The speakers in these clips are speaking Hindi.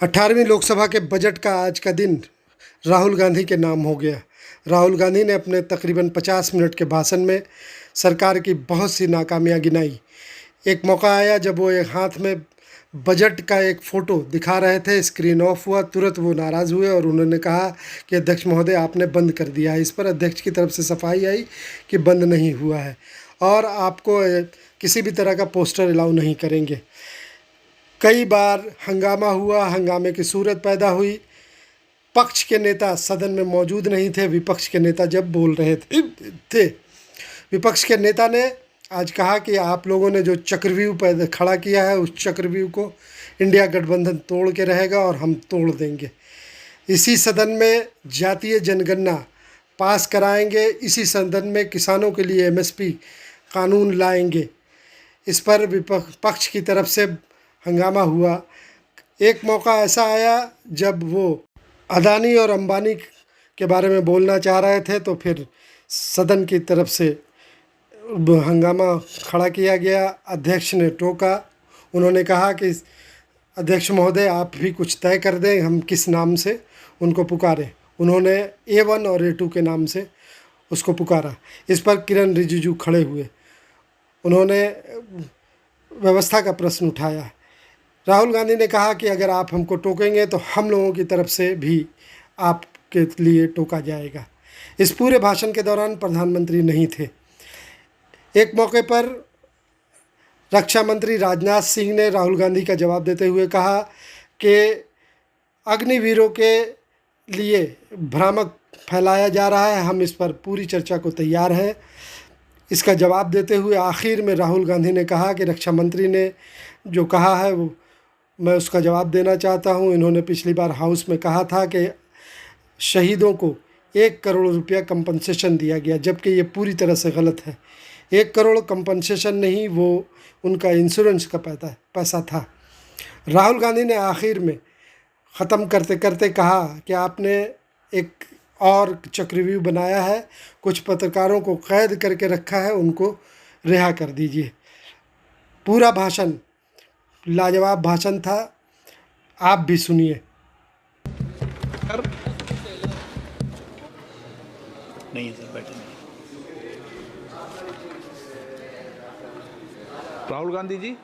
18वीं लोकसभा के बजट का आज का दिन राहुल गांधी के नाम हो गया। राहुल गांधी ने अपने तकरीबन 50 मिनट के भाषण में सरकार की बहुत सी नाकामियां गिनाई। एक मौका आया जब वो एक हाथ में बजट का एक फ़ोटो दिखा रहे थे, स्क्रीन ऑफ हुआ, तुरंत वो नाराज़ हुए और उन्होंने कहा कि अध्यक्ष महोदय आपने बंद कर दिया है। इस पर अध्यक्ष की तरफ से सफाई आई कि बंद नहीं हुआ है और आपको किसी भी तरह का पोस्टर अलाउ नहीं करेंगे। कई बार हंगामा हुआ, हंगामे की सूरत पैदा हुई। पक्ष के नेता सदन में मौजूद नहीं थे, विपक्ष के नेता जब बोल रहे थे विपक्ष के नेता ने आज कहा कि आप लोगों ने जो चक्रव्यूह पैदा खड़ा किया है उस चक्रव्यूह को इंडिया गठबंधन तोड़ के रहेगा और हम तोड़ देंगे। इसी सदन में जातीय जनगणना पास कराएंगे, इसी सदन में किसानों के लिए एमएसपी कानून लाएंगे। इस पर विपक्ष की तरफ से हंगामा हुआ। एक मौका ऐसा आया जब वो अदानी और अंबानी के बारे में बोलना चाह रहे थे तो फिर सदन की तरफ से हंगामा खड़ा किया गया। अध्यक्ष ने टोका। उन्होंने कहा कि अध्यक्ष महोदय आप भी कुछ तय कर दें, हम किस नाम से उनको पुकारें। उन्होंने A1 और A2 के नाम से उसको पुकारा। इस पर किरण रिजिजू खड़े हुए, उन्होंने व्यवस्था का प्रश्न उठाया। राहुल गांधी ने कहा कि अगर आप हमको टोकेंगे तो हम लोगों की तरफ से भी आपके लिए टोका जाएगा। इस पूरे भाषण के दौरान प्रधानमंत्री नहीं थे। एक मौके पर रक्षा मंत्री राजनाथ सिंह ने राहुल गांधी का जवाब देते हुए कहा कि अग्निवीरों के लिए भ्रामक फैलाया जा रहा है, हम इस पर पूरी चर्चा को तैयार हैं। इसका जवाब देते हुए आखिर में राहुल गांधी ने कहा कि रक्षा मंत्री ने जो कहा है वो मैं उसका जवाब देना चाहता हूं। इन्होंने पिछली बार हाउस में कहा था कि शहीदों को 1 करोड़ रुपया कंपनसेशन दिया गया, जबकि ये पूरी तरह से गलत है। 1 करोड़ कंपनसेशन नहीं, वो उनका इंश्योरेंस का पैसा था। राहुल गांधी ने आखिर में ख़त्म करते करते कहा कि आपने एक और चक्रव्यूह बनाया है, कुछ पत्रकारों को कैद करके रखा है, उनको रिहा कर दीजिए। पूरा भाषण लाजवाब भाषण था, आप भी सुनिए। नहीं सर, बैठे नहीं। राहुल गांधी जी,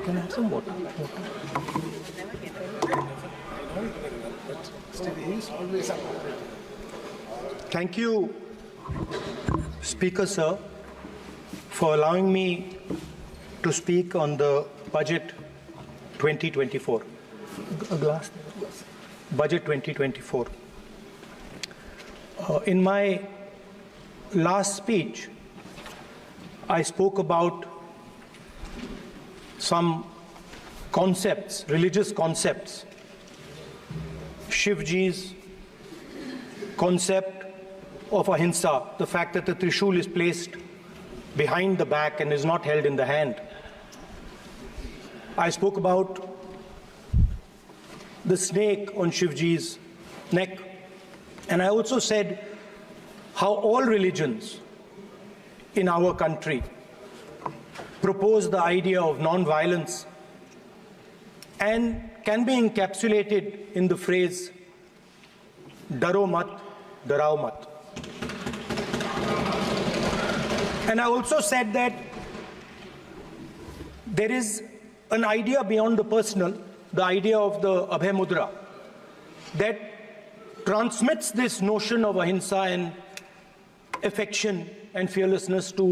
Can I have some water? Thank you, Speaker Sir, for allowing me to speak on the Budget 2024. A glass. Budget 2024. In my last speech, I spoke about some concepts, religious concepts. Shivji's concept of ahimsa, the fact that the Trishul is placed behind the back and is not held in the hand. I spoke about the snake on Shivji's neck, and I also said how all religions in our country propose the idea of non-violence and can be encapsulated in the phrase "Daro mat, darao mat." And I also said that there is an idea beyond the personal, the idea of the Abhay Mudra, that transmits this notion of ahimsa and affection and fearlessness to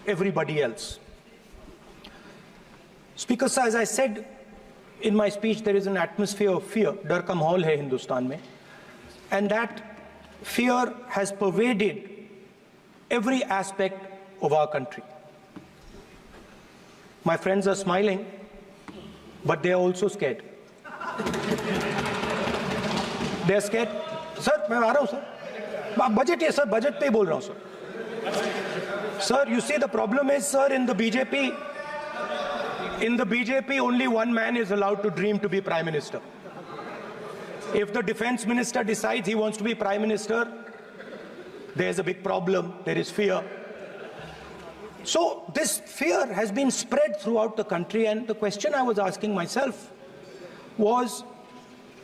everybody else. Speaker sir, as I said in my speech, there is an atmosphere of fear. Dar ka mahol hai Hindustan mein, and that fear has pervaded every aspect of our country. My friends are smiling, but they are also scared. They are scared. Sir, मैं आ रहा हूँ sir. Budget है sir, budget पे ही बोल रहा हूँ sir. Sir, you see the problem is sir in the BJP. In the BJP, only one man is allowed to dream to be Prime Minister. If the Defense Minister decides he wants to be Prime Minister, there's a big problem, there is fear. So this fear has been spread throughout the country, and the question I was asking myself was,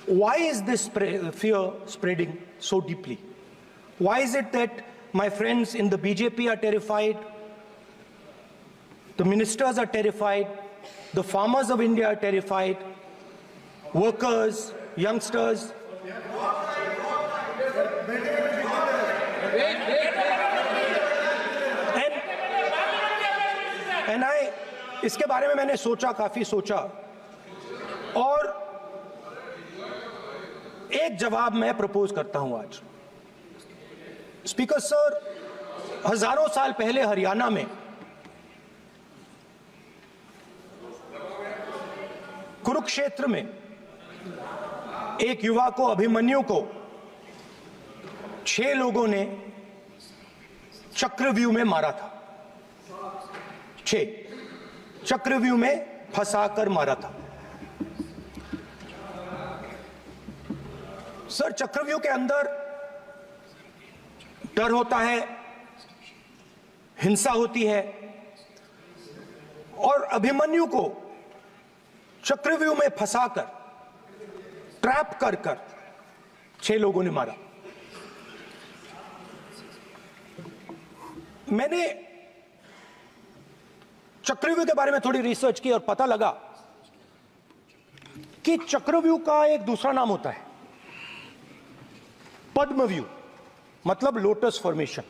why is this fear spreading so deeply? Why is it that my friends in the BJP are terrified, the ministers are terrified, the farmers of India are terrified, workers, youngsters? And इसके बारे में मैंने सोचा, काफी सोचा, और एक जवाब मैं प्रपोज करता हूं आज। स्पीकर सर, हजारों साल पहले हरियाणा में कुरुक्षेत्र में एक युवा को, अभिमन्यु को, 6 लोगों ने चक्रव्यूह में मारा था। 6 चक्रव्यूह में फंसाकर मारा था। सर, चक्रव्यूह के अंदर डर होता है, हिंसा होती है, और अभिमन्यु को चक्रव्यूह में फंसाकर, ट्रैप कर 6 लोगों ने मारा। मैंने चक्रव्यूह के बारे में थोड़ी रिसर्च की और पता लगा कि चक्रव्यूह का एक दूसरा नाम होता है पद्मव्यूह, मतलब लोटस फॉर्मेशन।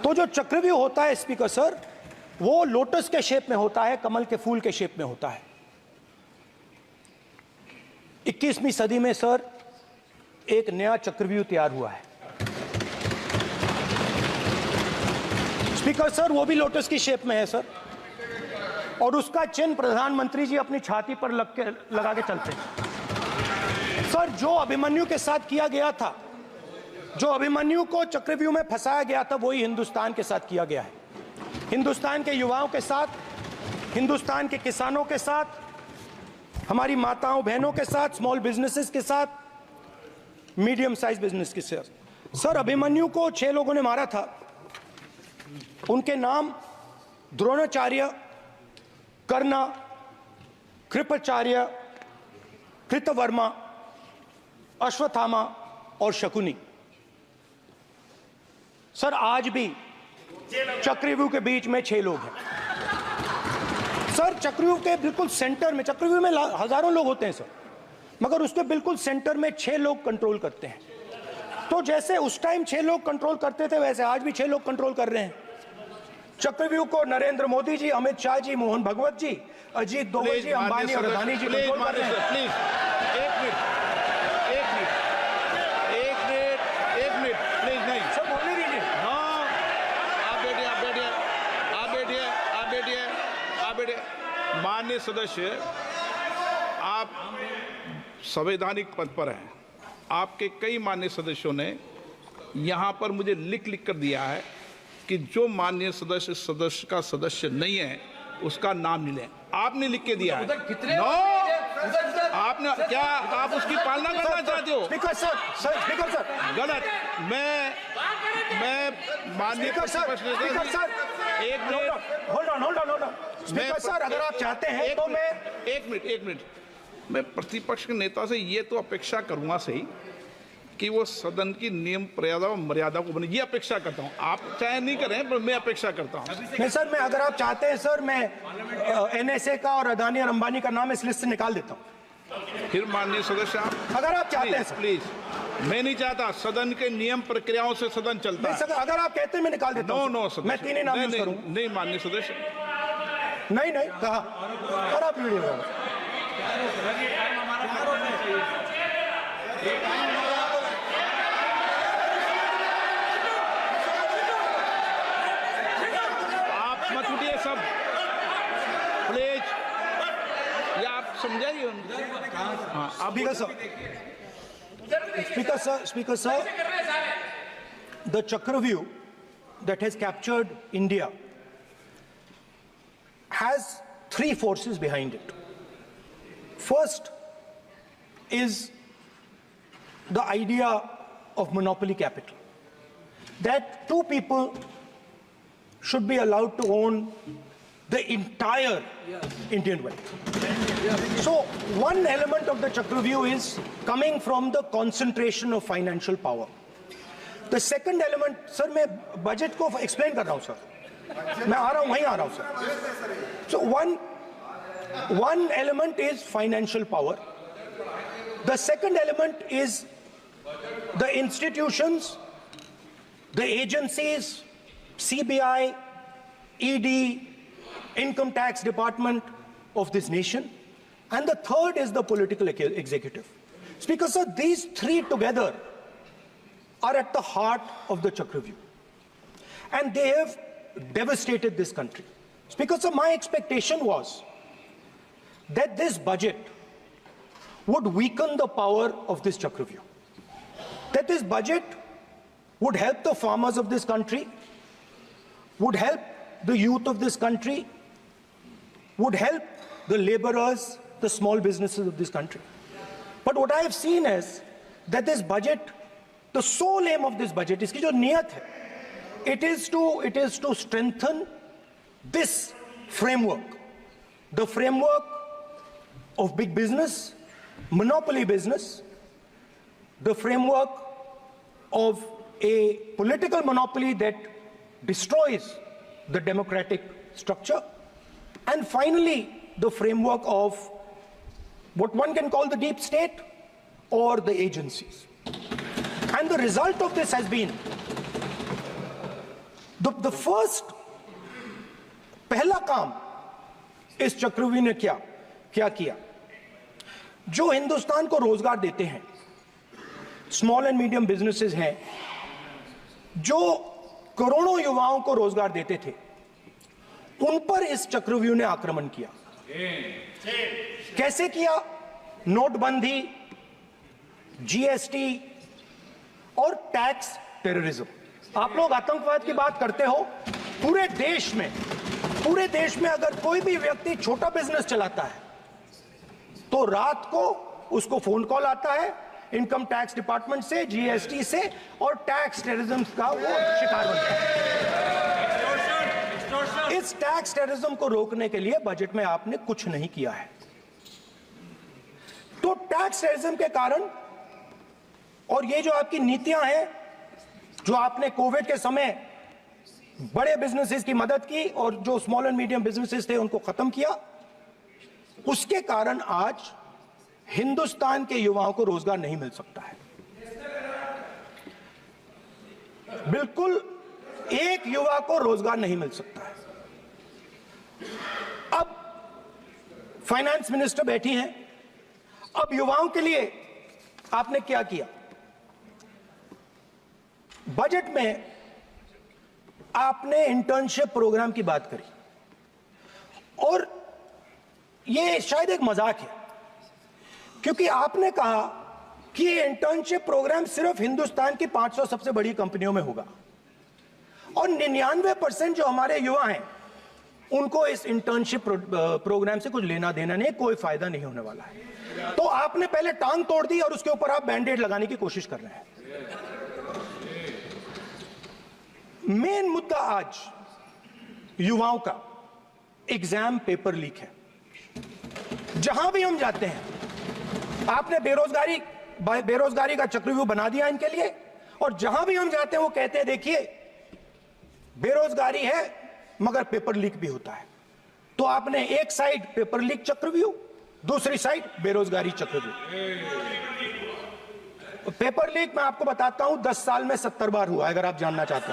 तो जो चक्रव्यूह होता है स्पीकर सर, वो लोटस के शेप में होता है, कमल के फूल के शेप में होता है। 21वीं सदी में सर एक नया चक्रव्यूह तैयार हुआ है स्पीकर सर, वो भी लोटस की शेप में है सर, और उसका चिन्ह प्रधानमंत्री जी अपनी छाती पर लगा के चलते हैं। सर, जो अभिमन्यु के साथ किया गया था, जो अभिमन्यु को चक्रव्यूह में फंसाया गया था, वही हिंदुस्तान के साथ किया गया है। हिंदुस्तान के युवाओं के साथ, हिंदुस्तान के किसानों के साथ, हमारी माताओं बहनों के साथ, स्मॉल बिजनेसेस के साथ, मीडियम साइज बिजनेस के साथ। सर, अभिमन्यु को 6 लोगों ने मारा था। उनके नाम द्रोणाचार्य, कर्ण, कृपाचार्य, कृतवर्मा, अश्वत्थामा और शकुनी। सर, आज भी चक्रव्यूह के बीच में 6 लोग हैं। सर, चक्रव्यूह के बिल्कुल सेंटर में, चक्रव्यूह में हजारों लोग होते हैं सर, मगर उसके बिल्कुल सेंटर में 6 लोग कंट्रोल करते हैं। तो जैसे उस टाइम 6 लोग कंट्रोल करते थे, वैसे आज भी 6 लोग कंट्रोल कर रहे हैं चक्रव्यूह को। नरेंद्र मोदी जी, अमित शाह जी, मोहन भगवत जी, अजीत दोवल जी, अंबानी और अदानी जी कंट्रोल कर रहे हैं। प्लीज एक मिनट प्लीज। नहीं सर, बोलने दीजिए। हाँ, आप बैठिए। माननीय सदस्य, आप संवैधानिक पद पर हैं। आपके कई माननीय सदस्यों ने यहाँ पर मुझे लिख कर दिया है कि जो माननीय सदस्य का सदस्य नहीं है उसका नाम नहीं लें। आपने लिख के दिया है। नो, आपने क्या, आप उसकी पालना करना चाहते हो? स्पीकर सर, गलत। मैं माननीय एक minute, hold on. Speaker sir, अगर आप चाहते हैं तो मैं एक मिनट मैं प्रतिपक्ष के नेता से ये तो अपेक्षा करूंगा सही कि वो सदन की नियम मर्यादा को बने, ये अपेक्षा करता हूं। आप चाहे नहीं करें, पर मैं अपेक्षा करता हूं। नहीं सर, मैं, अगर आप चाहते हैं सर, मैं NSA का और अदानी और अंबानी का नाम इस लिस्ट से निकाल देता हूं। फिर माननीय सदस्य, आप अगर आप चाहते हैं सर। प्लीज, मैं नहीं चाहता। सदन के नियम प्रक्रियाओं से सदन चलता है। अगर आप कहते हैं मैं निकाल देता हूं। नो सदस्य, मैं 3 ही नाम यूज करूंगा। नहीं माननीय सदस्य, नहीं कहा। और आप वीडियो सब प्लीज, या आप समझाइए। हाँ, Speaker sir, the Chakravyuh that has captured India has three forces behind it. First is the idea of monopoly capital, that two people should be allowed to own the entire Indian wealth. So one element of the Chakravyuh is coming from the concentration of financial power. The second element, sir, मैं budget को explain कर रहा हूँ sir, मैं आ रहा हूँ, वहीं आ रहा हूँ sir. So one element is financial power. The second element is the institutions, the agencies, CBI, ED, Income Tax Department of this nation, and the third is the political executive. Speaker sir, these three together are at the heart of the Chakravyuh, and they have devastated this country. Speaker sir, my expectation was that this budget would weaken the power of this Chakravyuh, that this budget would help the farmers of this country, would help the youth of this country, would help the laborers, the small businesses of this country. But what I have seen is that this budget, the sole aim of this budget, iski jo niyat hai, it is to strengthen this framework, the framework of big business, monopoly business, the framework of a political monopoly that destroys the democratic structure, and finally the framework of what one can call the deep state or the agencies. And the result of this has been the first पहला काम इस चक्रव्यूह ने क्या किया, जो हिंदुस्तान को रोजगार देते हैं, स्मॉल एंड मीडियम बिजनेसेस हैं, जो करोड़ों युवाओं को रोजगार देते थे, उन पर इस चक्रव्यूह ने आक्रमण किया। कैसे किया? नोटबंदी, जीएसटी और टैक्स टेररिज्म। आप लोग आतंकवाद की बात करते हो, पूरे देश में अगर कोई भी व्यक्ति छोटा बिजनेस चलाता है तो रात को उसको फोन कॉल आता है इनकम टैक्स डिपार्टमेंट से, जीएसटी से, और टैक्स टेररिज्म का वो शिकार बनता है। इस टैक्स टेररिज्म को रोकने के लिए बजट में आपने कुछ नहीं किया है। तो टैक्स टेररिज्म के कारण और ये जो आपकी नीतियां हैं, जो आपने कोविड के समय बड़े बिजनेसेस की मदद की और जो स्मॉल एंड मीडियम बिजनेसेस थे उनको खत्म किया, उसके कारण आज हिंदुस्तान के युवाओं को रोजगार नहीं मिल सकता है। बिल्कुल एक युवा को रोजगार नहीं मिल सकता है। अब फाइनेंस मिनिस्टर बैठी हैं, अब युवाओं के लिए आपने क्या किया? बजट में आपने इंटर्नशिप प्रोग्राम की बात करी, और यह शायद एक मजाक है, क्योंकि आपने कहा कि ये इंटर्नशिप प्रोग्राम सिर्फ हिंदुस्तान की 500 सबसे बड़ी कंपनियों में होगा, और 99% जो हमारे युवा हैं उनको इस इंटर्नशिप प्रोग्राम से कुछ लेना देना नहीं, कोई फायदा नहीं होने वाला है। तो आपने पहले टांग तोड़ दी और उसके ऊपर आप बैंडेड लगाने की कोशिश कर रहे हैं। मेन मुद्दा आज युवाओं का एग्जाम पेपर लीक है। जहां भी हम जाते हैं, आपने बेरोजगारी का चक्रव्यूह बना दिया इनके लिए, और जहां भी हम जाते हैं वो कहते हैं देखिए बेरोजगारी है मगर पेपर लीक भी होता है। तो आपने एक साइड पेपर लीक चक्रव्यूह, दूसरी साइड बेरोजगारी चक्रव्यूह। पेपर लीक मैं आपको बताता हूं 10 साल में 70 बार हुआ है। अगर आप जानना चाहते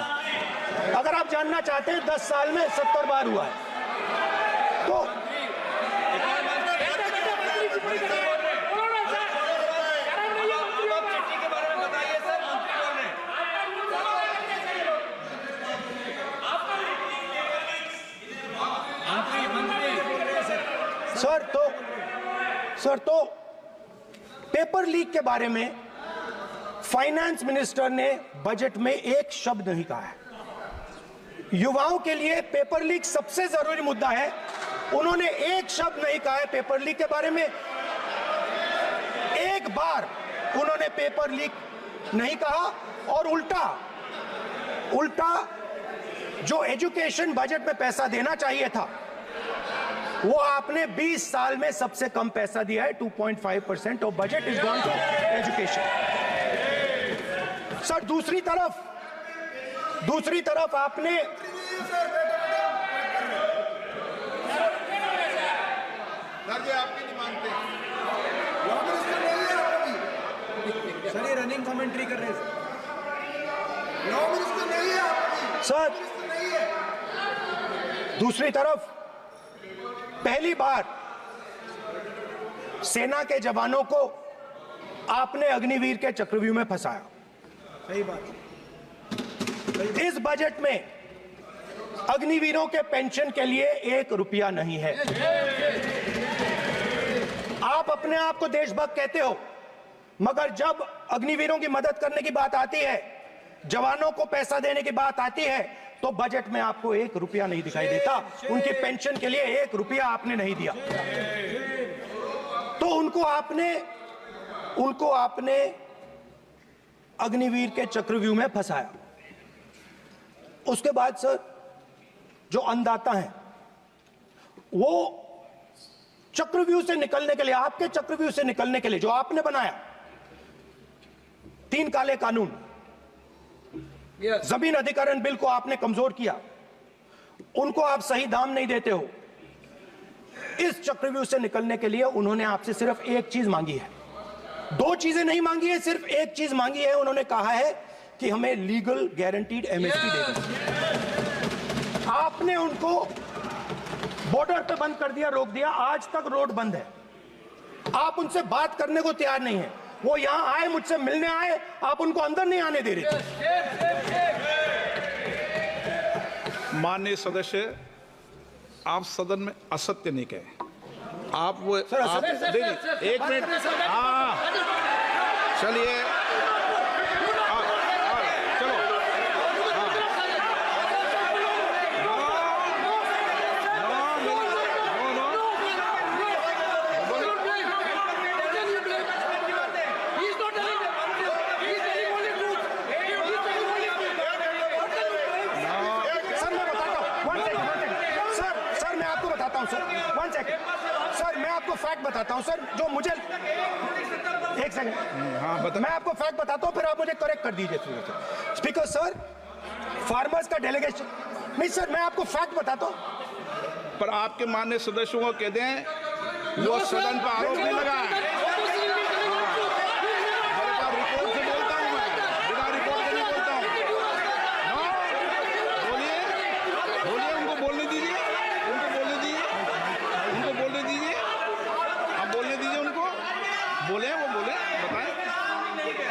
हैं, 10 साल में 70 बार हुआ है। तो सर तो पेपर लीक के बारे में फाइनेंस मिनिस्टर ने बजट में एक शब्द नहीं कहा है। युवाओं के लिए पेपर लीक सबसे जरूरी मुद्दा है, उन्होंने एक शब्द नहीं कहा है पेपर लीक के बारे में। एक बार उन्होंने पेपर लीक नहीं कहा, और उल्टा जो एजुकेशन बजट में पैसा देना चाहिए था वो आपने 20 साल में सबसे कम पैसा दिया है। 2.5% of budget is gone to education. Sir दूसरी तरफ आपने आपकी नहीं मानते सर, ये रनिंग कमेंट्री कर रहे हैं सर। दूसरी तरफ पहली बार सेना के जवानों को आपने अग्निवीर के चक्रव्यूह में फंसाया। सही बात। इस बजट में अग्निवीरों के पेंशन के लिए 1 रुपया नहीं है। आप अपने आप को देशभक्त कहते हो, मगर जब अग्निवीरों की मदद करने की बात आती है, जवानों को पैसा देने की बात आती है, तो बजट में आपको 1 रुपया नहीं दिखाई देता। उनकी पेंशन के लिए 1 रुपया आपने नहीं दिया। तो उनको आपने अग्निवीर के चक्रव्यूह में फंसाया। उसके बाद सर जो अन्नदाता हैं वो चक्रव्यूह से निकलने के लिए, आपके चक्रव्यूह से निकलने के लिए जो आपने बनाया 3 काले कानून, जमीन अधिग्रहण बिल को आपने कमजोर किया, उनको आप सही दाम नहीं देते हो। इस चक्रव्यूह से निकलने के लिए उन्होंने आपसे सिर्फ एक चीज मांगी है, 2 चीजें नहीं मांगी है, सिर्फ एक चीज मांगी है। उन्होंने कहा है कि हमें लीगल गारंटीड एमएसपी दे दो। आपने उनको बॉर्डर पे बंद कर दिया, रोक दिया। आज तक रोड बंद है। आप उनसे बात करने को तैयार नहीं है। वो यहां आए, मुझसे मिलने आए, आप उनको अंदर नहीं आने दे रहे थे। माननीय सदस्य, आप सदन में असत्य नहीं कहे। आप वो सर, आप देखिए, एक मिनट। हाँ चलिए, चलो। सर मैं आपको फैक्ट बताता हूं सर, जो मुझे एक सेकंड। हाँ बता। मैं आपको फैक्ट बताता हूं, फिर आप मुझे करेक्ट कर दीजिए। स्पीकर सर, फार्मर्स का डेलीगेशन नहीं सर, मैं आपको फैक्ट बताता हूं। पर आपके माननीय सदस्यों को कह दें वो सदन पर आरोप नहीं लगाए। रिपोर्ट से बोलता हूं मैं, बिना रिपोर्ट के नहीं बोलता हूं। बोलिए, उनको बोलने दीजिए, आप बोलने दीजिए उनको। बोले,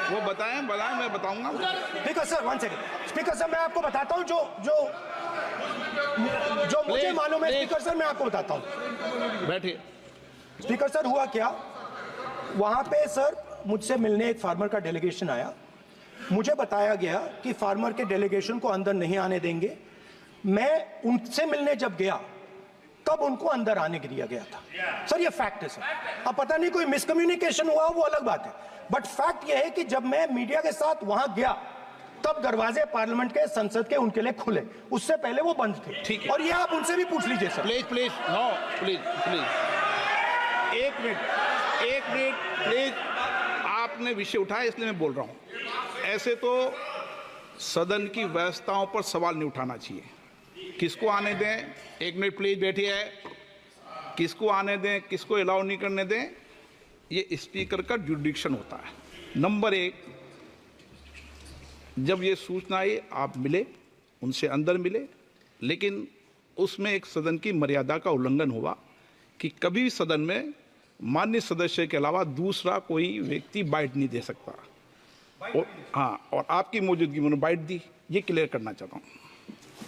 वो बताएं, मैं बताऊंगा। Speaker sir 1 second. Speaker sir मैं आपको बताता हूं जो मुझे मालूम है। स्पीकर सर मैं आपको बताता हूं। बैठिए। स्पीकर सर हुआ क्या, वहां पे सर मुझसे मिलने एक फार्मर का डेलीगेशन आया। मुझे बताया गया कि फार्मर के डेलीगेशन को अंदर नहीं आने देंगे। मैं उनसे मिलने जब गया तब उनको अंदर आने के दिया गया था। सर ये फैक्ट है सर। अब पता नहीं कोई मिसकम्युनिकेशन हुआ वो अलग बात है, बट फैक्ट ये है कि जब मैं मीडिया के साथ वहां गया तब दरवाजे पार्लियामेंट के, संसद के उनके लिए खुले, उससे पहले वो बंद थे। ठीक है। और ये आप उनसे भी पूछ लीजिए सर। प्लीज एक मिनट प्लीज। आपने विषय उठाया इसलिए मैं बोल रहा हूं। ऐसे तो सदन की व्यवस्थाओं पर सवाल नहीं उठाना चाहिए। किसको आने दें, 1 मिनट प्लीज बैठिए। किसको आने दें, किसको अलाउ नहीं करने दें, ये स्पीकर का जुरिडिक्शन होता है। नंबर 1, जब ये सूचना आई आप मिले, उनसे अंदर मिले, लेकिन उसमें एक सदन की मर्यादा का उल्लंघन हुआ कि कभी सदन में माननीय सदस्य के अलावा दूसरा कोई व्यक्ति बाइट नहीं दे सकता। और आपकी मौजूदगी में बाइट दी, ये क्लियर करना चाहता हूँ।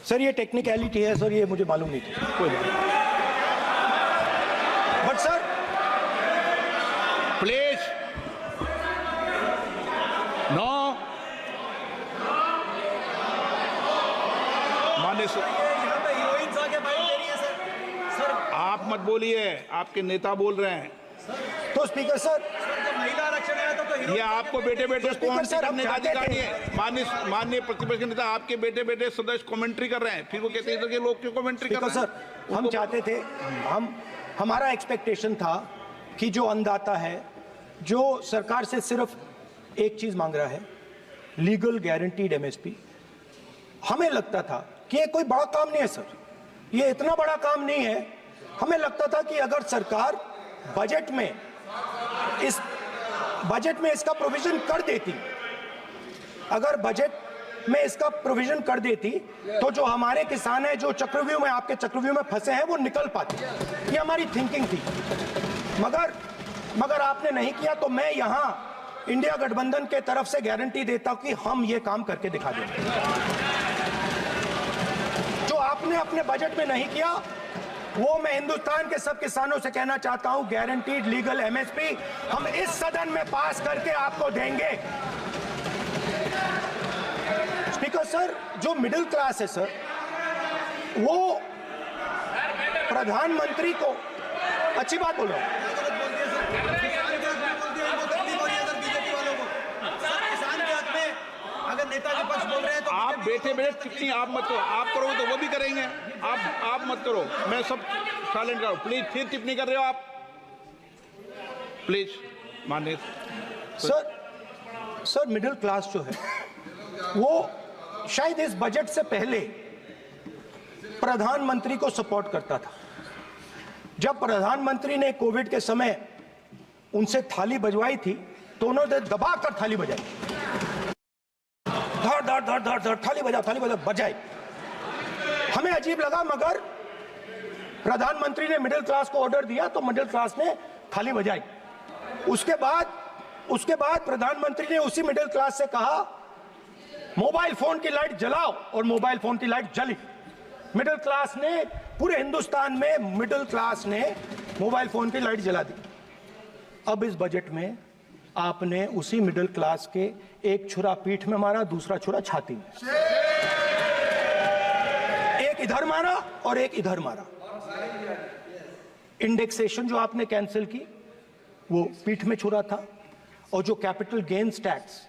सर ये टेक्निकलिटी है सर, ये मुझे मालूम नहीं थी। कोई बात नहीं। But sir please no. माननीय यहाँ पे हीरोइंस आके बाइट दे रही है सर। आप आप मत बोलिए, आपके नेता बोल रहे हैं। तो स्पीकर सर, जब महिला आरक्षण आया था तो ये आपको बेटे बेटे कमेंट्री सर, हम करने का चाहते अधिकार थे। नहीं है। माननीय प्रतिपक्ष नेता, आपके बेटे बेटे सदस्य कमेंट्री कर रहे हैं, फिर वो कहते हैं कि लोग क्यों कमेंट्री कर स्पीकर रहे सर, हैं। हम चाहते थे, हमारा एक्सपेक्टेशन था कि जो अन्नदाता है, जो सरकार से सिर्फ एक चीज मांग रहा है, लीगल गारंटीड एमएसपी, हमें लगता था कि ये कोई बड़ा काम नहीं है सर, ये इतना बड़ा काम नहीं है। हमें लगता था कि अगर सरकार बजट में इसका प्रोविजन कर देती, अगर बजट में इसका प्रोविजन कर देती, तो जो हमारे किसान हैं, जो चक्रव्यूह में, आपके चक्रव्यूह में फंसे हैं, वो निकल पाते। ये हमारी थिंकिंग थी, मगर आपने नहीं किया। तो मैं यहां इंडिया गठबंधन के तरफ से गारंटी देता हूं कि हम ये काम करके दिखा देंगे। जो आपने अपने बजट में नहीं किया, वो मैं हिंदुस्तान के सब किसानों से कहना चाहता हूं, गारंटीड लीगल एमएसपी हम इस सदन में पास करके आपको देंगे। स्पीकर सर, जो मिडिल क्लास है सर, वो प्रधानमंत्री को, अच्छी बात बोल रहा हूं, अगर नेता विपक्ष बोल रहे हैं तो आप बेटे बेटे टिप्पणी आप मत करो, आप करोगे तो वो भी करेंगे। आप मत करो, मैं सब साइलेंट करो प्लीज। फिर टिप्पणी कर रहे हो आप, प्लीज। माननीय सर मिडिल क्लास जो है, वो शायद इस बजट से पहले प्रधानमंत्री को सपोर्ट करता था। जब प्रधानमंत्री ने कोविड के समय उनसे थाली बजवाई थी, तो उन्होंने दबाकर थाली बजाई, धड़ धड़ धड़ धड़ थाली बजाई। हमें अजीब लगा, मगर प्रधानमंत्री ने मिडिल क्लास को ऑर्डर दिया, तो मिडिल क्लास ने थाली बजाई। उसके बाद प्रधानमंत्री ने उसी मिडिल क्लास से कहा, मोबाइल फोन की लाइट जलाओ, और मोबाइल फोन की लाइट जली। मिडिल क्लास ने, पूरे हिंदुस्तान में मिडिल क्लास ने मोबाइल फोन की लाइट जला दी। अब इस बजट में आपने उसी मिडिल क्लास के एक छुरा पीठ में मारा, दूसरा छुरा छाती में, एक इधर मारा और एक इधर मारा। इंडेक्सेशन जो आपने कैंसिल की, वो पीठ में छुरा था, और जो कैपिटल गेन्स टैक्स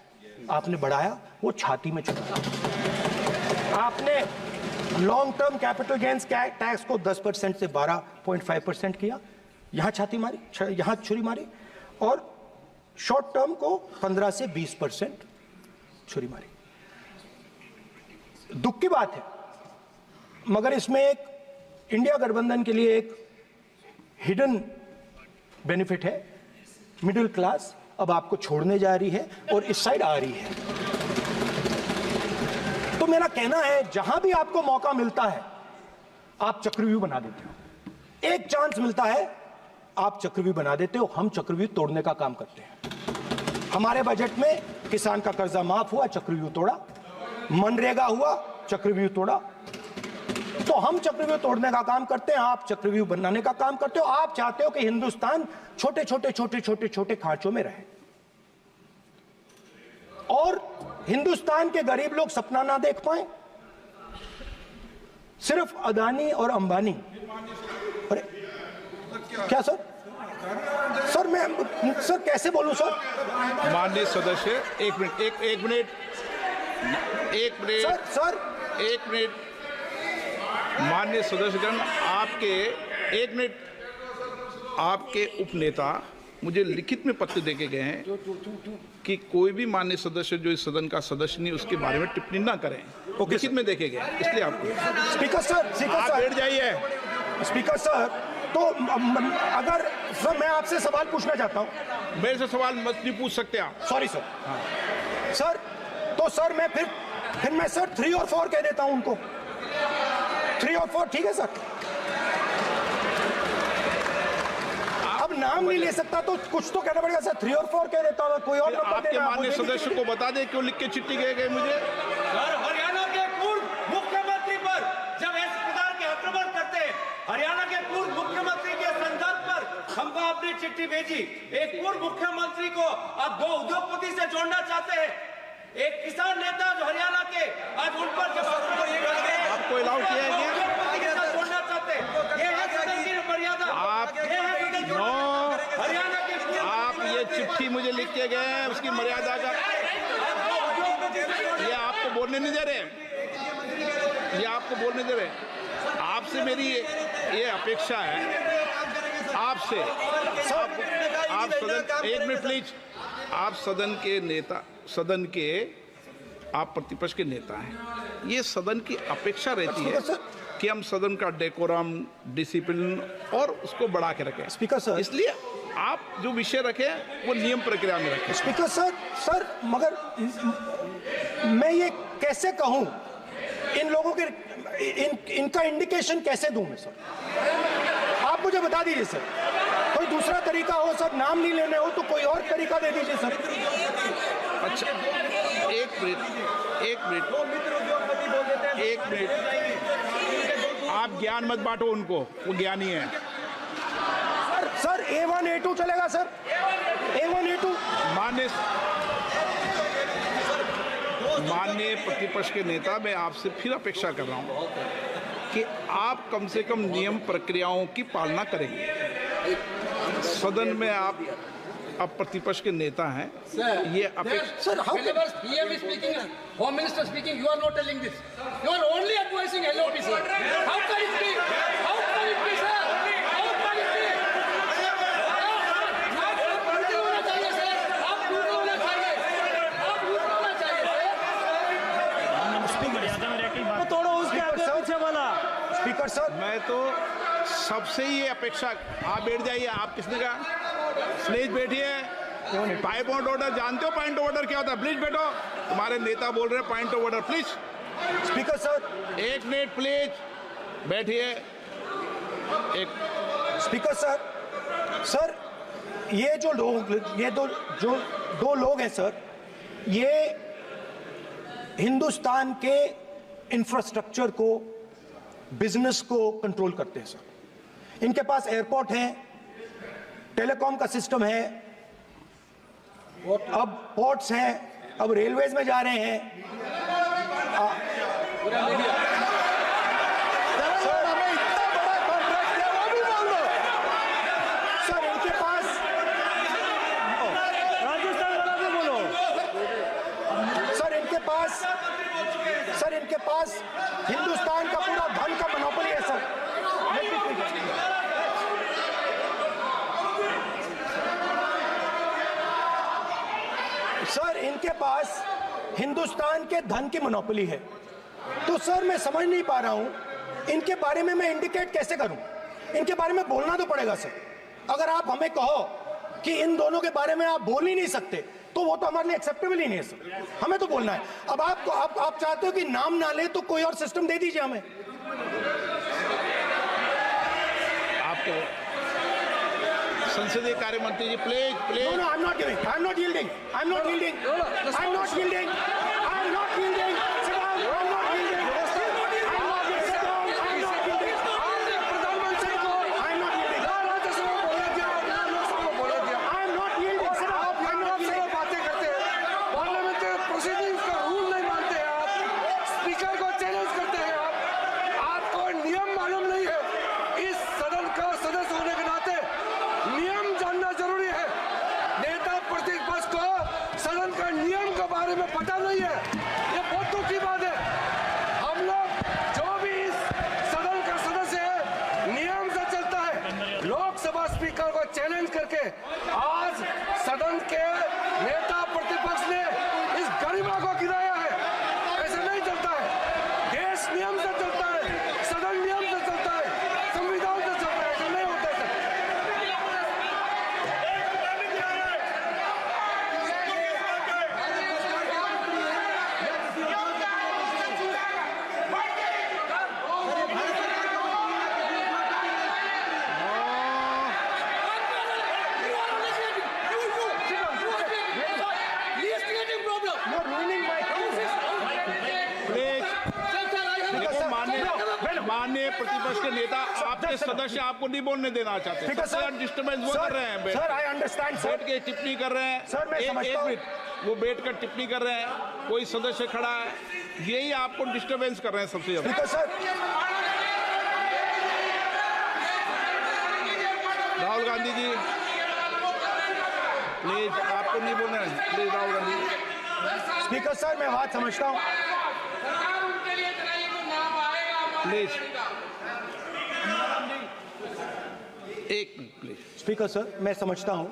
आपने बढ़ाया, वो छाती में छुरा। आपने long term capital gains tax को 10% से 12.5% किया, यहां छाती मारी, यहां छुरी मारी, और शॉर्ट टर्म को 15 से 20% छुरी मारी। दुख की बात है, मगर इसमें एक इंडिया गठबंधन के लिए एक हिडन बेनिफिट है। मिडिल क्लास अब आपको छोड़ने जा रही है और इस साइड आ रही है। तो मेरा कहना है, जहां भी आपको मौका मिलता है, आप चक्रव्यूह बना देते हो। एक चांस मिलता है, आप चक्रव्यूह बना देते हो। हम चक्रव्यूह तोड़ने का काम करते हैं। हमारे बजट में किसान का कर्जा माफ हुआ, चक्रव्यूह तोड़ा। मनरेगा हुआ, चक्रव्यूह तोड़ा। तो हम चक्रव्यूह तोड़ने का काम करते हैं, आप चक्रव्यूह बनाने का काम करते हो। आप चाहते हो कि हिंदुस्तान छोटे छोटे खांचों में रहे, और हिंदुस्तान के गरीब लोग सपना ना देख पाए। सिर्फ अदानी और अंबानी। अरे क्या सर? सर कैसे बोलूं सर? माननीय सदस्य, एक मिनट माननीय सदस्यगण, आपके उपनेता मुझे लिखित में पत्र देके गए हैं कि कोई भी माननीय सदस्य जो इस सदन का सदस्य नहीं, उसके बारे में टिप्पणी ना करें। लिखित में देखे गए, इसलिए आपको। स्पीकर सर, आप बैठ जाइए। स्पीकर सर, तो अगर सर, मैं आपसे सवाल पूछना चाहता हूं। मेरे से सवाल मत नहीं पूछ सकते आप। Sorry sir. सर, तो सर मैं फिर मैं सर 3 और 4 कह देता हूं उनको। 3 और 4 ठीक है सर? अब नाम नहीं ले सकता तो कुछ तो कहना पड़ेगा सर। 3 और 4 कह देता हूं, कोई और नंबर आपके देना। माननीय सदस्य को बता दें क्यों लिख के चिट्ठी गए मुझे। सर, हरियाणा के पूर्व मुख्यमंत्री पर जब इस प्रकार के आक्रमण करते हैं, हरियाणा के पूर्व मुख्यमंत्री के संदर्भ पर हमको आपने चिट्ठी भेजी। एक पूर्व मुख्यमंत्री को आप 2 उद्योगपति से जोड़ना चाहते हैं, एक किसान नेता जो हरियाणा के, आज उन पर जब आपको अलाउ किया है क्या? उद्योगपति के साथ जोड़ना चाहते हैं, ये है सदन की मर्यादा। चिट्ठी मुझे लिख के गए हैं, उसकी मर्यादा का ये आपको बोलने नहीं दे रहे, ये आपको बोलने दे रहे। आपसे मेरी ये अपेक्षा है आपसे, आप सदन, एक मिनट प्लीज, आप सदन के नेता, सदन के आप प्रतिपक्ष के नेता हैं, ये सदन की अपेक्षा रहती है कि हम सदन का डेकोरम, डिसिप्लिन और उसको बढ़ा के रखें। स्पीकर सर, इसलिए आप जो विषय रखें वो नियम प्रक्रिया में रखें। स्पीकर सर, मगर मैं ये कैसे कहूं, इन लोगों के इनका इंडिकेशन कैसे दूं मैं सर? आप मुझे बता दीजिए सर, कोई दूसरा तरीका हो सर, नाम नहीं लेने हो तो कोई और तरीका दे दीजिए सर। अच्छा, एक मिनट, आप ज्ञान मत बांटो उनको, वो ज्ञानी है। सर A1 A2 चलेगा सर, A1 A2। माननीय प्रतिपक्ष के नेता, मैं आपसे फिर अपेक्षा कर रहा हूं कि आप कम से कम नियम प्रक्रियाओं की पालना करेंगे। सदन में आप प्रतिपक्ष के नेता हैं, ये अपेक्षा। Sir, whenever PM is speaking, Home Minister speaking, you are not telling this. You are only advising LOP, sir. How can it be? How can it be, sir? How can it be? आप उल्टे होना चाहिए, sir. आप उल्टे होना चाहिए. आप उल्टे होना चाहिए, sir. तोड़ो उसके आगे पीछे वाला। स्पीकर सर, मैं तो सबसे ही ये अपेक्षा, आप बैठ जाइए। आप किसने कहा? प्लीज बैठिए। पॉइंट ऑफ ऑर्डर जानते हो? पॉइंट ऑफ ऑर्डर क्या होता है? प्लीज बैठो। तुम्हारे नेता बोल रहे हैं point of order, please. Speaker sir, एक मिनट प्लीज, बैठिए। एक स्पीकर सर, ये जो लोग, ये दो लोग हैं सर, ये हिंदुस्तान के इंफ्रास्ट्रक्चर को, बिजनेस को कंट्रोल करते हैं सर। इनके पास एयरपोर्ट है, टेलीकॉम का सिस्टम है, अब पोर्ट्स हैं, अब रेलवेज में जा रहे हैं। सर, हमें इतना बड़ा कॉन्ट्रैक्ट दिया, वो भी बोल दो सर। इनके पास राजस्थान वाला भी बोलो सर। इनके पास हिंदुस्तान का पूरा धन का मोनोपोली है सर। सर, इनके पास हिंदुस्तान के धन की मोनोपोली है। तो सर, मैं समझ नहीं पा रहा हूं इनके बारे में मैं इंडिकेट कैसे करूं। इनके बारे में बोलना तो पड़ेगा सर। अगर आप हमें कहो कि इन दोनों के बारे में आप बोल ही नहीं सकते तो वो तो हमारे लिए एक्सेप्टेबल ही नहीं है सर। हमें तो बोलना है। अब आप चाहते हो कि नाम ना ले तो कोई और सिस्टम दे दीजिए हमें। आपको संसदीय कार्य मंत्री जी, please please. No, I'm not giving. I'm not yielding. I'm not yielding. I'm not yielding. I'm not yielding. Sit down. I'm not yielding. I'm not yielding. Sit down. I'm not yielding. प्रधानमंत्री को I'm not yielding. राज्यसभा बोला दिया, लोकसभा बोला दिया। I'm not yielding. Sit down. I'm not yielding. बातें करते हैं, पार्लियामेंट्री प्रोसीडिंग्स का रूल नहीं मानते हैं आप, स्पीकर को चैलेंज करते हैं आप, आपको नियम मालूम नहीं है। इस सदन का सदस्य होने के नाते नियम जानना जरूरी है। नेता प्रतिपक्ष को सदन का नियम के बारे में पता नहीं है, ये बहुत दुख की बात है। हम लोग जो भी इस सदन का सदस्य है, नियम से चलता है। लोकसभा स्पीकर को चैलेंज करके आज सदन के नेता प्रतिपक्ष ने इस गरिमा को गिराया है। ऐसा नहीं चलता है। देश नियम से चलता है, सदन नियम से चलता है, संविधान से चलता है। ऐसा नहीं होता है। माननीय प्रतिपक्ष के नेता, आपके सदस्य आपको नहीं बोलने देना चाहते। डिस्टर्बेंस वो कर रहे हैं। Sir, I understand sir. बैठ के टिप्पणी कर रहे हैं। सर, मैं समझता हूं। एक मिनट, वो बैठ कर टिप्पणी कर रहे हैं, कोई सदस्य खड़ा है, यही आपको डिस्टर्बेंस कर रहे हैं सबसे ज्यादा। Sir, Rahul Gandhi ji, please. आपको नहीं बोलना है। Please Rahul Gandhi. Speaker sir, मैं बात समझता हूँ। सरकार उनके लिए चलाइए तो नाम आएगा। प्लीज एक मिनट प्लीज। स्पीकर सर, मैं समझता हूँ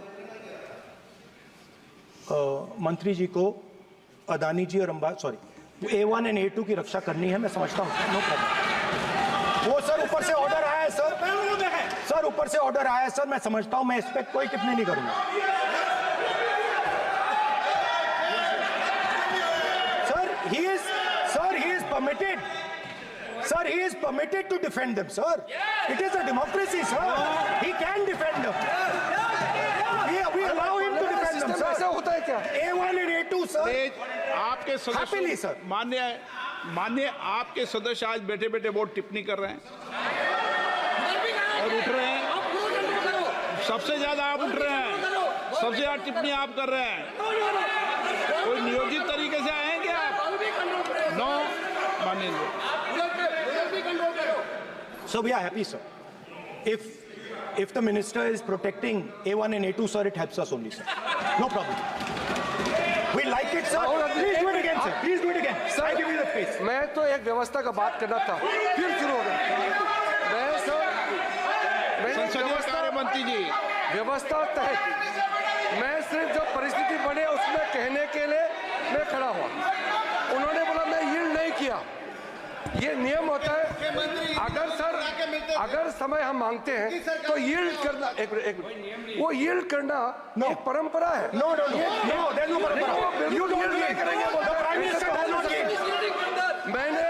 मंत्री जी को अदानी जी और A1 एंड A2 की रक्षा करनी है, मैं समझता हूँ, नो प्रॉब्लम। वो सर ऊपर से ऑर्डर आया है सर, ऊपर से ऑर्डर आया है सर, मैं समझता हूँ, मैं इस पर कोई टिप्पणी नहीं करूंगा। Sir, he is permitted to defend them, sir. It is a democracy, sir. He can defend them. We allow him to defend them, sir. ऐसा होता है क्या? A1 and A2, sir. आपके Happily, सदस्य sir. मान्य आपके सदस्य आज बैठे बैठे बहुत टिप्पणी कर रहे हैं और उठ रहे हैं। सबसे ज्यादा आप उठ रहे हैं, सबसे ज्यादा टिप्पणी आप कर रहे हैं। कोई नियोजित तरीके से आए हैं क्या आप? नो मानिए। So we are happy, sir. If the minister is protecting A1 and A2, sir, it helps us only, sir. No problem. We like it, sir. Please do it again, sir. Please do it again. I give you the space. मैं तो एक व्यवस्था का बात करना था, फिर शुरू हो गया। संसदीय कार्य मंत्री जी, व्यवस्था तय। मैं सिर्फ जो परिस्थिति बने उसमें कहने के लिए मैं खड़ा हुआ। उन्होंने बोला मैं यील्ड नहीं किया। ये नियम होता है, अगर समय हम मांगते हैं तो यील्ड करना, एक मिनट, वो यील्ड करना एक परंपरा है। No, there's no parampara. You don't yield करेंगे, वो the Prime Minister does not yield. मैंने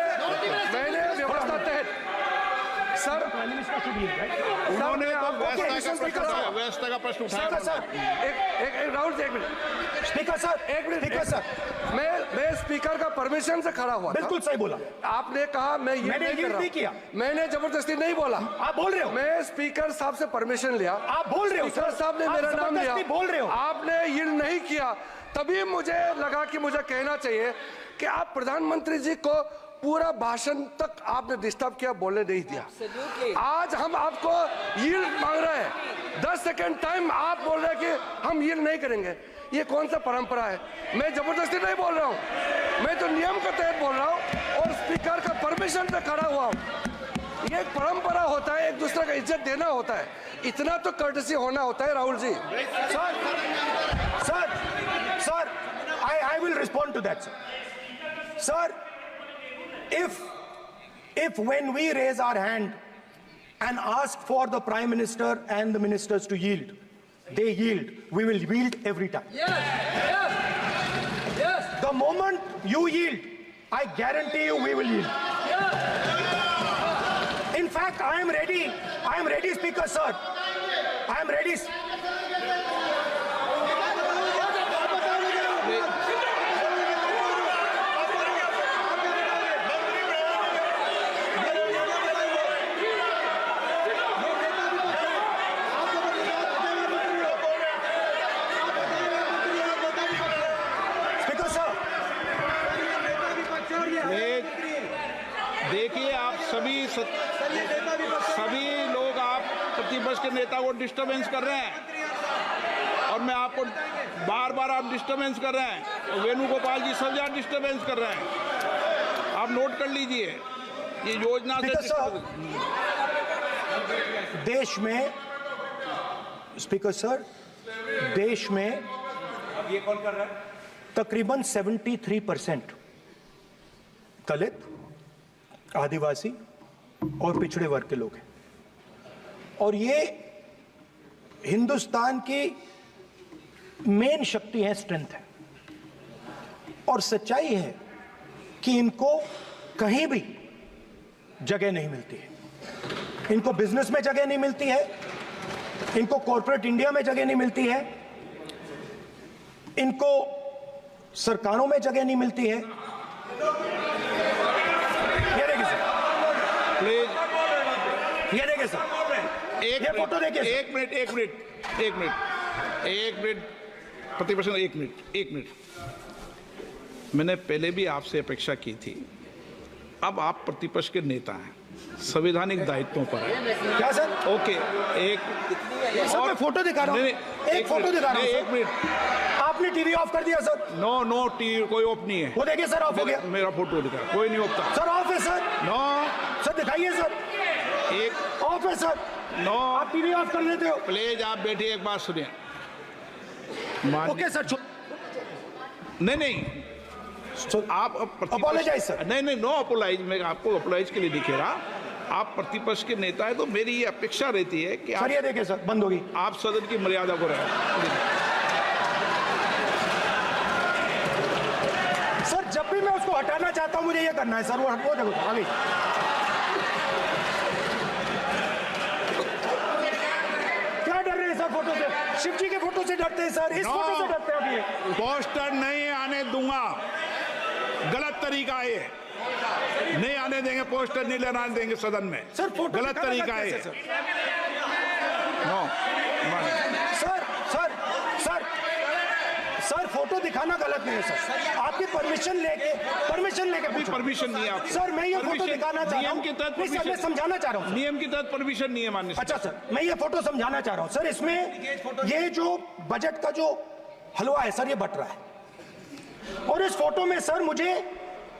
व्यवस्था तहत सर उन्होंने व्यवस्था का प्रश्न उठाया। सर, एक राहुल जी, एक मिनट। स्पीकर सर, मैं स्पीकर का परमिशन से खड़ा हुआ था। बिल्कुल सही बोला। आपने कहा मैं ये मैंने नहीं कर नहीं किया। रहा। मैंने जबरदस्ती नहीं बोला। आप बोल रहे हो। मैं स्पीकर साहब से परमिशन लिया। आप बोल रहे हो स्पीकर साहब ने मेरा नाम लिया। बोल रहे हो। आपने यील्ड नहीं किया, तभी मुझे लगा कि मुझे कहना चाहिए कि आप प्रधानमंत्री जी को पूरा भाषण तक आपने डिस्टर्ब किया, बोलने नहीं दिया। आज हम आपको यील्ड मांग रहे हैं, 10 सेकंड टाइम आप बोल रहे हैं कि हम यील्ड नहीं करेंगे। ये कौन सा परंपरा है? मैं जबरदस्ती नहीं बोल रहा हूँ, मैं तो नियम के तहत बोल रहा हूँ और स्पीकर का परमिशन से खड़ा हुआ हूँ। ये एक परंपरा होता है, एक दूसरे का इज्जत देना होता है, इतना तो कर्टसी होना होता है। Rahul ji, Sir, I will respond to that, sir. Sir, if when we raise our hand and ask for the Prime Minister and the ministers to yield, they yield, we will yield every time. Yes. The moment you yield, I guarantee you we will yield. In fact, I am ready, Speaker, sir. I am ready. देखिए, आप सभी लोग आप प्रतिपक्ष के नेता को डिस्टर्बेंस कर रहे हैं और मैं आपको बार आप डिस्टर्बेंस कर रहे हैं और वेणुगोपाल जी सब जगह डिस्टर्बेंस कर रहे हैं। आप नोट कर लीजिए, ये योजना से देश में, स्पीकर सर, देश में ये कौन कर रहा है? तकरीबन 73% दलित, आदिवासी और पिछड़े वर्ग के लोग हैं और ये हिंदुस्तान की मेन शक्ति है, स्ट्रेंथ है। और सच्चाई है कि इनको कहीं भी जगह नहीं मिलती है। इनको बिजनेस में जगह नहीं मिलती है, इनको कॉर्पोरेट इंडिया में जगह नहीं मिलती है, इनको सरकारों में जगह नहीं मिलती है। ये देखिए सर, ये फोटो देखिए। एक मिनट प्रतिपक्ष, एक मिनट। मैंने पहले भी आपसे अपेक्षा की थी, अब आप प्रतिपक्ष के नेता हैं, संवैधानिक दायित्वों पर है। क्या सर? ओके, एक सर मैं फोटो दिखा रहा हूँ, एक फोटो दिखा रहा हूँ। एक मिनट, आपने टीवी ऑफ कर दिया सर। नो टीवी कोई ऑफ नहीं है। वो देखिए सर, ऑफ हो गया। मेरा फोटो दिखा, कोई नहीं ऑफ था। सर ऑफ है सर। नो सर दिखाइए सर, एक ऑफ है सर। नो आप टीवी ऑफ कर लेते हो। प्लीज आप बैठिए, एक बात सुनिए। ओके सर, नहीं आप Apologize, sir. नहीं नो अपोलाइज, मैं आपको अपोलाइज के लिए नहीं कह रहा। आप प्रतिपक्ष के नेता है तो मेरी ये अपेक्षा रहती है कि सर ये देखिए सर, बंद होगी। आप सदन की मर्यादा को रखें। सर जब भी मैं उसको हटाना चाहता हूं मुझे ये करना है सर। वो देखो आ गई। क्या डर रहे हैं सर फोटो से? शिव जी के फोटो से डरते हैं सर, इस फोटो से डरते हैं अभी। पोस्टर नहीं आने दूंगा, गलत तरीका है ये। नहीं आने देंगे, पोस्टर नहीं लेना देंगे सदन में। सर फोटो गलत तरीका है। No sir sir sir sir photo दिखाना गलत नहीं है सर। आपकी परमिशन लेके पूछो। परमिशन नहीं है आपको। सर मैं ये फोटो Permission- दिखाना चाह रहा नियम हूं। के तहत नहीं सर, मैं permission- समझाना चाह रहा हूं। नियम के तहत परमिशन नहीं है माननीय। अच्छा सर, मैं ये फोटो समझाना चाह रहा हूं सर। इसमें ये जो बजट का जो हलवा है सर, ये बट रहा है। और इस फोटो में सर मुझे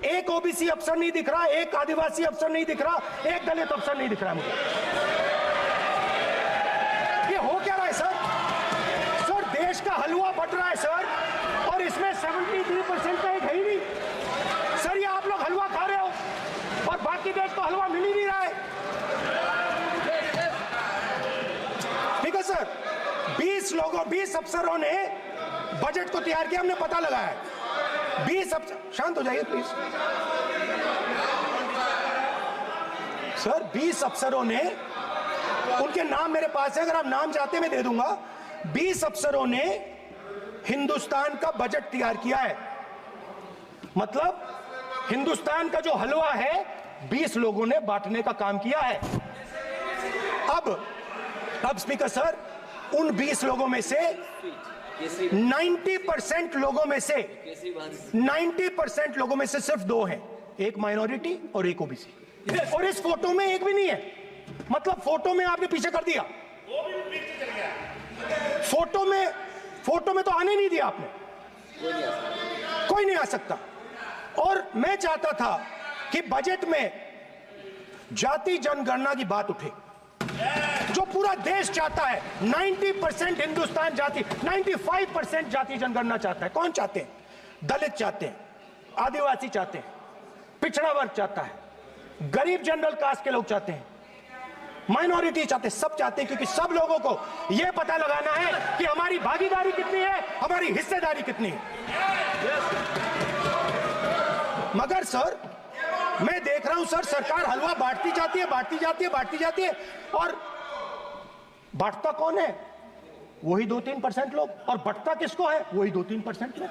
एक ओबीसी अफसर नहीं दिख रहा, एक आदिवासी अफसर नहीं दिख रहा, एक दलित अफसर नहीं दिख रहा मुझे। ये हो क्या रहा है सर? सर देश का हलवा बट रहा है सर, और इसमें 73% का एक है ही नहीं सर। ये आप लोग हलवा खा रहे हो और बाकी देश को हलवा मिल ही नहीं रहा है। ठीक है सर, 20 अफसरों ने बजट को तैयार किया, हमने पता लगाया है। 20 अफसर, शांत हो जाइए प्लीज सर। 20 अफसरों ने, उनके नाम मेरे पास है, अगर आप नाम चाहते मैं दे दूंगा। 20 अफसरों ने हिंदुस्तान का बजट तैयार किया है। मतलब हिंदुस्तान का जो हलवा है 20 लोगों ने बांटने का काम किया है। अब स्पीकर सर, उन 20 लोगों में से 90% लोगों में से 90% लोगों में से सिर्फ 2 हैं, एक माइनॉरिटी और एक ओबीसी। और इस फोटो में एक भी नहीं है। मतलब फोटो में आपने पीछे कर दिया। फोटो में तो आने नहीं दिया आपने। कोई नहीं आ सकता। और मैं चाहता था कि बजट में जाति जनगणना की बात उठे, जो पूरा देश चाहता है। 90% हिंदुस्तान जाति, 95% जाति जनगणना चाहता है। कौन चाहते हैं? दलित चाहते हैं, आदिवासी चाहते हैं, पिछड़ा वर्ग चाहता है, गरीब जनरल कास्ट के लोग चाहते हैं, माइनॉरिटी चाहते हैं, सब चाहते हैं। क्योंकि सब लोगों को यह पता लगाना है कि हमारी भागीदारी कितनी है, हमारी हिस्सेदारी कितनी है। मगर सर मैं देख रहा हूं सर, सरकार हलवा बांटती जाती है, और बांटता कौन है? वही 2-3% लोग। और बंटता किसको है? वही 2-3% लोग।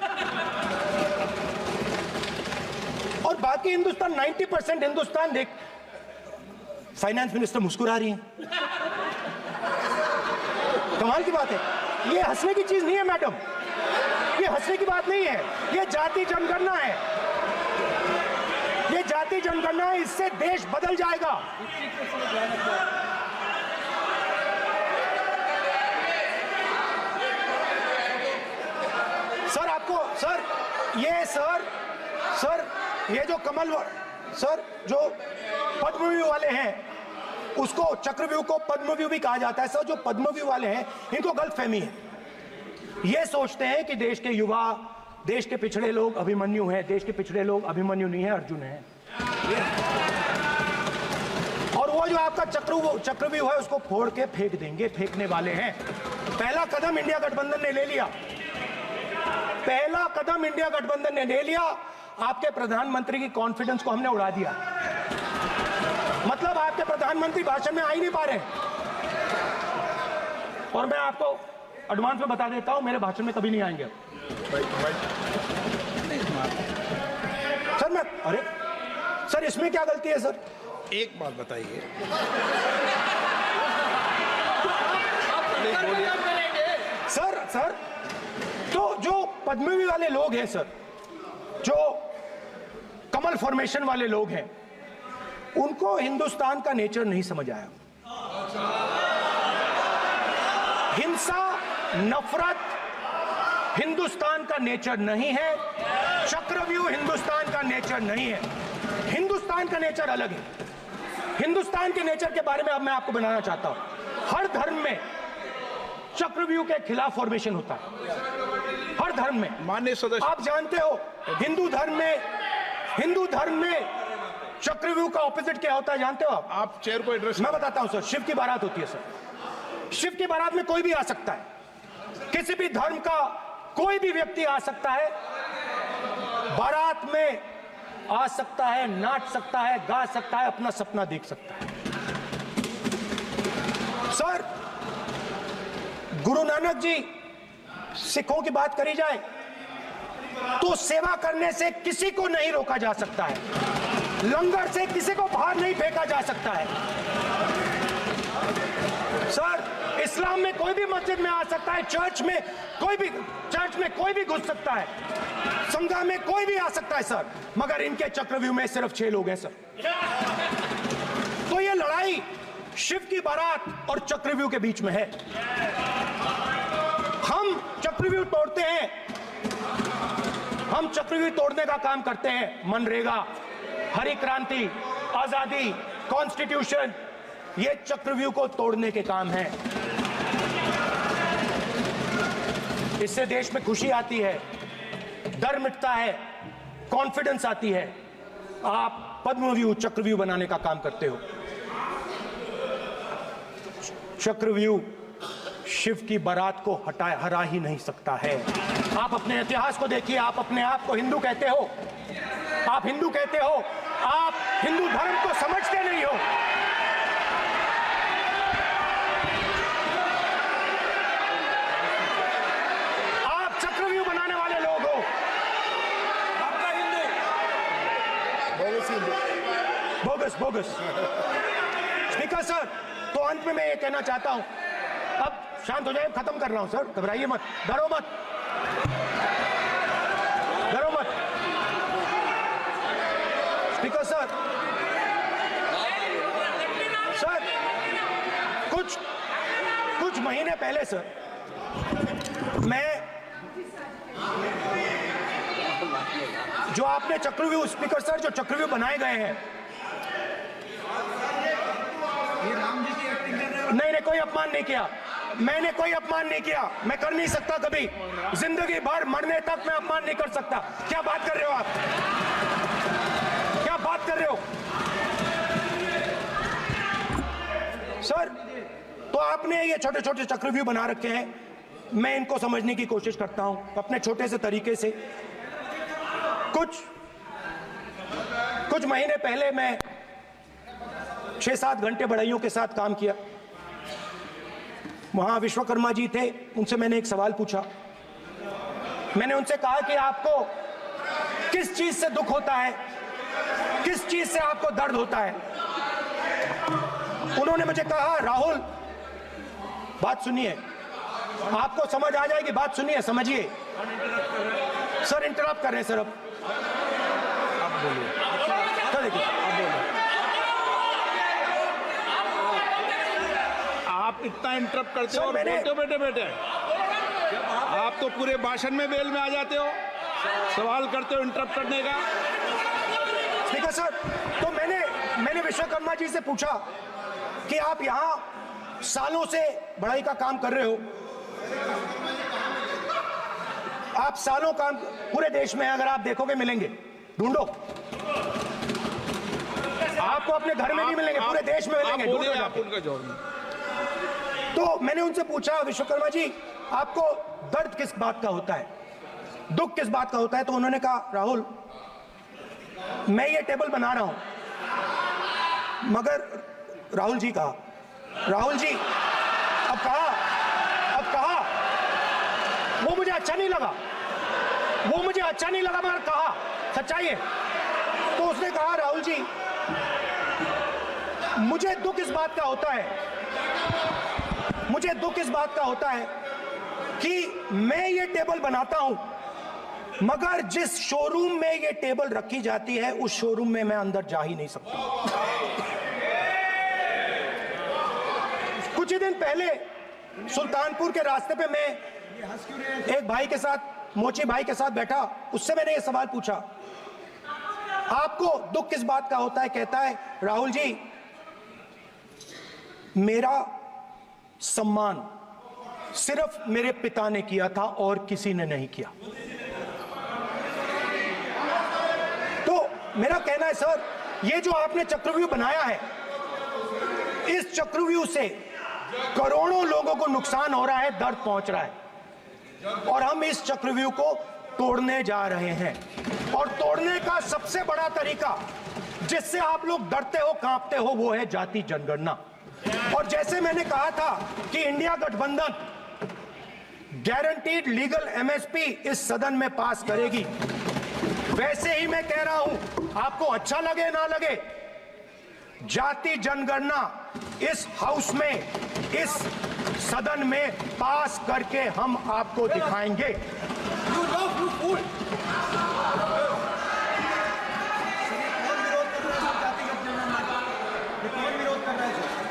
और बाकी हिंदुस्तान, 90% हिंदुस्तान देख। फाइनेंस मिनिस्टर मुस्कुरा रही हैं। कमाल की बात है। ये हंसने की चीज नहीं है मैडम, ये हंसने की बात नहीं है। ये जाति जनगणना है, ये जाति जनगणना है। इससे देश बदल जाएगा। सर आपको सर ये जो कमल सर जो पद्मव्यूह वाले हैं, उसको चक्रव्यूह को पद्मव्यूह भी कहा जाता है। सर जो पद्मव्यूह वाले हैं इनको गलतफहमी है। ये सोचते हैं कि देश के युवा, देश के पिछड़े लोग अभिमन्यु हैं। देश के पिछड़े लोग अभिमन्यु नहीं है, अर्जुन है। और वो जो आपका चक्रव्यूह है उसको फोड़ के फेंक देंगे, फेंकने वाले हैं। पहला कदम इंडिया गठबंधन ने ले लिया, आपके प्रधानमंत्री की कॉन्फिडेंस को हमने उड़ा दिया। मतलब आपके प्रधानमंत्री भाषण में आ ही नहीं पा रहे। और मैं आपको एडवांस में बता देता हूं, मेरे भाषण में कभी नहीं आएंगे सर। अरे सर इसमें क्या गलती है सर? एक बात बताइए, सर तो जो पद्मव्यूह वाले लोग हैं सर, जो कमल फॉर्मेशन वाले लोग हैं, उनको हिंदुस्तान का नेचर नहीं समझ आया। हिंसा, नफरत हिंदुस्तान का नेचर नहीं है, चक्रव्यूह हिंदुस्तान का नेचर नहीं है। हिंदुस्तान का नेचर अलग है। हिंदुस्तान के नेचर के बारे में अब मैं आपको बनाना चाहता हूं। हर धर्म में चक्रव्यूह के खिलाफ फॉर्मेशन होता है, हर धर्म में। माननीय सदस्य, आप जानते हो हिंदू धर्म में चक्रव्यूह का ऑपोजिट क्या होता है, जानते हो आप चेयर को एड्रेस। मैं बताता हूं सर। शिव की बारात होती है सर। शिव की बारात में कोई भी आ सकता है, किसी भी धर्म का कोई भी व्यक्ति आ सकता है, बारात में आ सकता है, नाच सकता है, गा सकता है, अपना सपना देख सकता है। सर, गुरु नानक जी, सिखों की बात करी जाए तो सेवा करने से किसी को नहीं रोका जा सकता है, लंगर से किसी को बाहर नहीं फेंका जा सकता है। सर, इस्लाम में कोई भी मस्जिद में आ सकता है, चर्च में कोई भी घुस सकता है, संघा में कोई भी आ सकता है सर, मगर इनके चक्रव्यूह में सिर्फ 6 लोग हैं सर। तो ये लड़ाई शिव की बारात और चक्रव्यूह के बीच में है। हम चक्रव्यूह तोड़ते हैं, हम चक्रव्यूह तोड़ने का काम करते हैं। मनरेगा, हरी क्रांति, आजादी, कॉन्स्टिट्यूशन, ये चक्रव्यूह को तोड़ने के काम हैं। इससे देश में खुशी आती है, डर मिटता है, कॉन्फिडेंस आती है। आप पद्मव्यूह चक्रव्यूह बनाने का काम करते हो। चक्रव्यूह शिव की बारात को हरा ही नहीं सकता है। आप अपने इतिहास को देखिए। आप अपने आप को हिंदू कहते हो, आप हिंदू कहते हो, आप हिंदू धर्म को समझते नहीं हो। आप चक्रव्यूह बनाने वाले लोग हो। आपका हिंदू बोगस। स्पीकर सर, तो अंत में मैं ये कहना चाहता हूं, अब शांत हो जाए, खत्म कर रहा हूं सर, घबराइए मत, डरो मत। स्पीकर सर, कुछ महीने पहले सर, मैं जो आपने चक्रव्यूह, स्पीकर सर, जो चक्रव्यूह बनाए गए हैं, नहीं, कोई अपमान नहीं किया, मैंने कोई अपमान नहीं किया, मैं कर नहीं सकता कभी, जिंदगी भर मरने तक मैं अपमान नहीं कर सकता। क्या बात कर रहे हो आप, क्या बात कर रहे हो सर? तो आपने ये छोटे छोटे चक्रव्यूह बना रखे हैं, मैं इनको समझने की कोशिश करता हूं अपने छोटे से तरीके से। कुछ महीने पहले मैं 6-7 घंटे बढ़इयों के साथ काम किया। वहां विश्वकर्मा जी थे, उनसे मैंने एक सवाल पूछा। मैंने उनसे कहा कि आपको किस चीज से दुख होता है, किस चीज से आपको दर्द होता है? उन्होंने मुझे कहा, राहुल बात सुनिए, आपको समझ आ जाएगी, बात सुनिए, समझिए। सर इंटरप्ट कर रहे हैं सर, अब बोलिए, सर देखिए, अब बोलिए। आप इतना इंटरप्ट करते हो और बोलते हो बेटे, आप तो पूरे भाषण में बेल में आ जाते हो, सवाल करते हो इंटरप्ट करने का। स्पीकर सर, तो मैंने विश्वकर्मा जी से पूछा कि आप यहां सालों से बढ़ाई का काम कर रहे हो, आप सालों काम पूरे देश में, अगर आप देखोगे मिलेंगे, ढूंढो, आपको अपने घर में नहीं मिलेंगे, पूरे देश में मिलेंगे, ढूंढो आप उनका जवाब। तो मैंने उनसे पूछा, विश्वकर्मा जी आपको दर्द किस बात का होता है, दुख किस बात का होता है? तो उन्होंने कहा, राहुल मैं ये टेबल बना रहा हूं, मगर राहुल जी, अब कहा वो मुझे अच्छा नहीं लगा, मगर कहा सच्चाई है। तो उसने कहा, राहुल जी मुझे दुख इस बात का होता है कि मैं ये टेबल बनाता हूं, मगर जिस शोरूम में ये टेबल रखी जाती है उस शोरूम में मैं अंदर जा ही नहीं सकता। कुछ ही दिन पहले सुल्तानपुर के रास्ते पे मैं एक भाई के साथ, मोची भाई के साथ बैठा, उससे मैंने ये सवाल पूछा, आपको दुख किस बात का होता है? कहता है, राहुल जी, मेरा सम्मान सिर्फ मेरे पिता ने किया था और किसी ने नहीं किया। तो मेरा कहना है सर, ये जो आपने चक्रव्यूह बनाया है, इस चक्रव्यूह से करोड़ों लोगों को नुकसान हो रहा है, दर्द पहुंच रहा है, और हम इस चक्रव्यूह को तोड़ने जा रहे हैं। और तोड़ने का सबसे बड़ा तरीका जिससे आप लोग डरते हो, कांपते हो, वो है जाति जनगणना। और जैसे मैंने कहा था कि इंडिया गठबंधन गारंटीड लीगल एमएसपी इस सदन में पास करेगी, वैसे ही मैं कह रहा हूं, आपको अच्छा लगे ना लगे, जाति जनगणना इस हाउस में, इस सदन में पास करके हम आपको दिखाएंगे।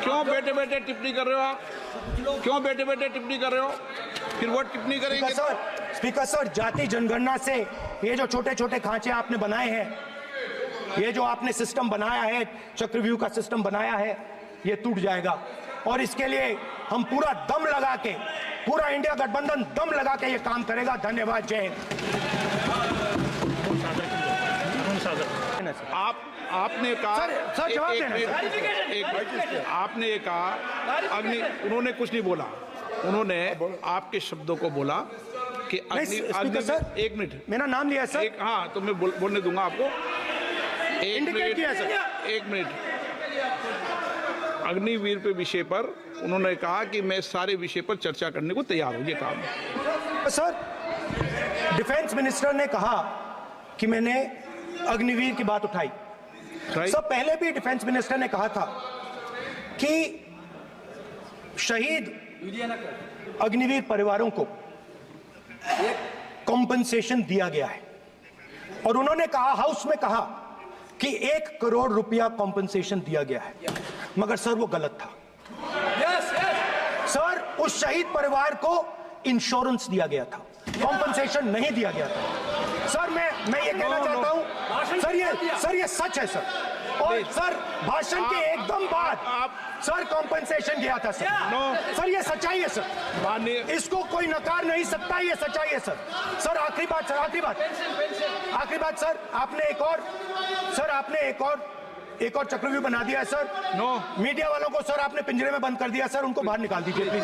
क्यों बैठे बैठे टिप्पणी कर रहे हो आप? क्यों बैठे बैठे टिप्पणी कर रहे हो? फिर वो टिप्पणी करेंगे। स्पीकर सर, जाति जनगणना से ये जो छोटे छोटे खांचे आपने बनाए हैं, ये जो आपने सिस्टम बनाया है, चक्रव्यूह का सिस्टम बनाया है, ये टूट जाएगा। और इसके लिए हम पूरा दम लगा के, पूरा इंडिया गठबंधन दम लगा के ये काम करेगा। धन्यवाद। जय हिंद। आपने कहा सर जवाब देना। आपने ये कहा उन्होंने कुछ नहीं बोला, उन्होंने आपके शब्दों को बोला कि सर, एक मिनट, मेरा नाम लिया सर। हाँ, तो मैं बोलने दूंगा आपको। एक मिनट। अग्निवीर पे विषय पर उन्होंने कहा कि मैं सारे विषय पर चर्चा करने को तैयार हूं, ये काम। सर, डिफेंस मिनिस्टर ने कहा कि मैंने अग्निवीर की बात उठाई। सर, पहले भी डिफेंस मिनिस्टर ने कहा था कि शहीद अग्निवीर परिवारों को कॉम्पनसेशन दिया गया है, और उन्होंने कहा, हाउस में कहा कि 1 करोड़ रुपया कॉम्पनसेशन दिया गया है, मगर सर वो गलत था। सर, उस शहीद परिवार को इंश्योरेंस दिया गया था, कॉम्पनसेशन नहीं दिया गया था। सर, मैं ये कहना चाहता हूं, सर ये सच है सर। और सर, भाषण के एकदम बाद सर कॉम्पनसेशन गया था सर। सर, ये सच्चाई है सर, इसको कोई नकार नहीं सकता, ये सच्चाई है सर। सर, आखिरी बात सर, आपने एक और चक्रव्यूह बना दिया है सर। मीडिया वालों को सर आपने पिंजरे में बंद कर दिया सर, उनको बाहर निकाल दीजिए प्लीज।